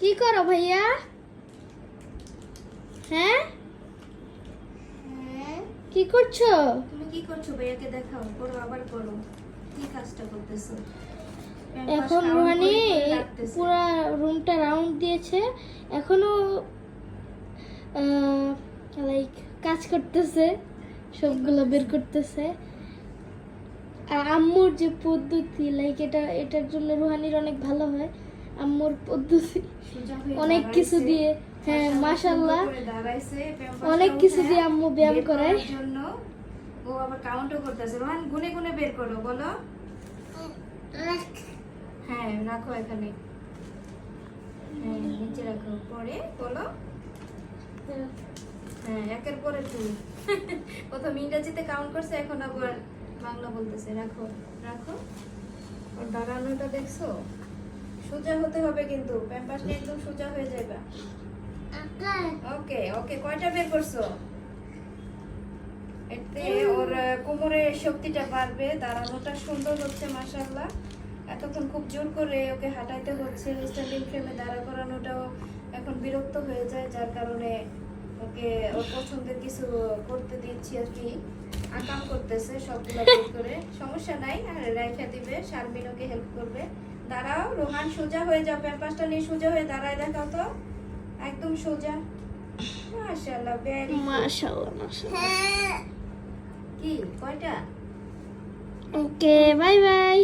কি করো ভাইয়া? হ্যাঁ, কি করছো? তুমি কি করছো? ভাইয়াকে দেখাও, করো আবার করো। কি কাজটা করতেছো? এখন রুহানি পুরো রুমটা রাউন্ড দিয়েছে, এখনো লাইক কাজ করতেছে, সবগুলো বের করতেছে। আর আম্মুর যে পদ্ধতি, লাইক এটার জন্য রুহানির অনেক ভালো হয়। আম্মুর পদ্ধতি অনেক কিছু দিয়ে, হ্যাঁ মাশাআল্লাহ, অনেক কিছু দিয়ে আম্মু ব্যায়াম করায়। জন্য ও আবার কাউন্টও করতেছে। রোহান গুনে গুনে বের করো, বলো। হ্যাঁ রাখো এখানে, হ্যাঁ নিচে রাখো, পরে বলো। হ্যাঁ একের পরে দুই। প্রথম ইংরেজিতে কাউন্ট করছে, এখন আবার বাংলা বলতেছে। রাখো রাখো। ওর দাঁড়ানোটা দেখছো? সোজা হতে হবে কিন্তু, প্যাম্পাস নিয়ে একদম সোজা হয়ে যাবে। ওকে ওকে, কয়টা বের করছো? এতে ওর কোমরের শক্তিটা বাড়বে, দাঁড়ানোটা সুন্দর হচ্ছে মাশাআল্লাহ। এতক্ষণ খুব জোর করে ওকে হাঁটাইতে হচ্ছে, স্ট্যান্ডিং ফ্রেমে দাঁড়া করানোটাও এখন বিরক্ত হয়ে যায়, যার কারণে ওকে ওর পছন্দের কিছু করতে দিচ্ছি আর কি। আকাম করতেছে সবগুলো বের করে, সমস্যা নাই, আর রাইখা দিবে, শারমিন ওকে হেল্প করবে। দাঁড়াও রোহান, সোজা হয়ে যাও, প্যাম্পাসটা নিয়ে সোজা হয়ে দাঁড়ায় দেখাও তো, একদম সোজা। মাশাআল্লাহ, ভেরি মাশাআল্লাহ মাশাআল্লাহ। কি কয়টা? ওকে, বাই বাই।